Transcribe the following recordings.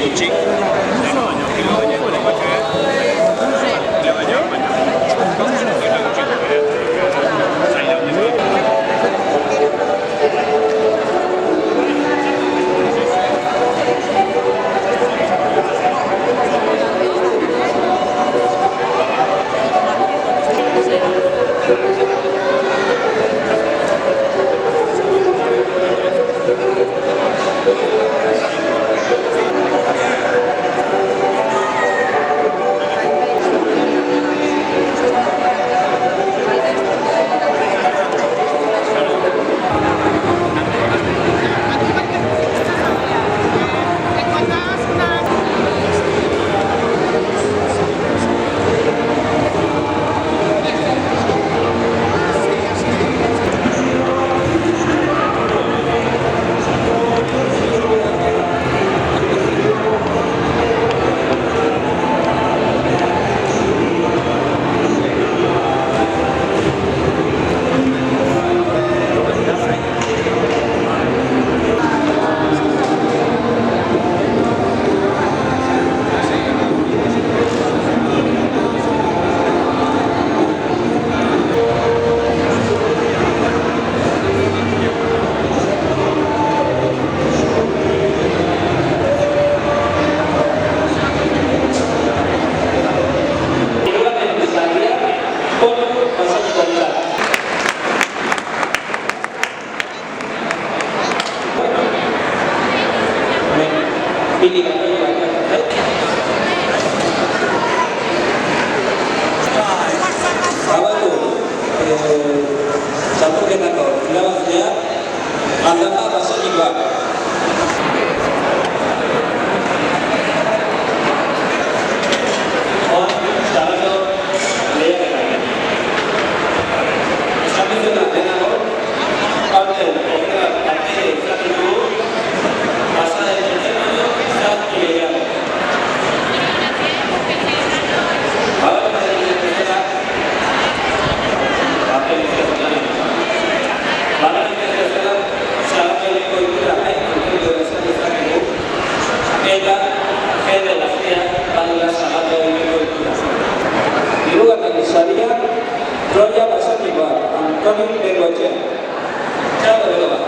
kucing dan banyak filmnya satu generator, dia Andapa bahasa juga. Oh, sekarang itu lihat lagi. Sampai juga generator. Oke, tapi satu dulu bahasa Indonesia satu ya. Kalau bahasa Indonesia apa yang kita sebutkan? Bahasa Indonesia salah pilih kau itu rakyat untuk berasal dari itu. Eda, adalah dia adalah salah dari itu. Di luar dari syariat, Troya bahasa Tiba, Antoni Berwaja. Cara berapa?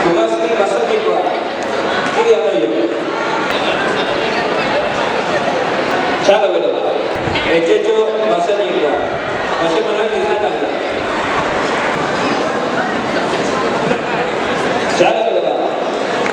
Kumasi bahasa Tiba. Ini apa itu? Cara berapa? Ejejo bahasa Tiba. Masih mana kita tahu?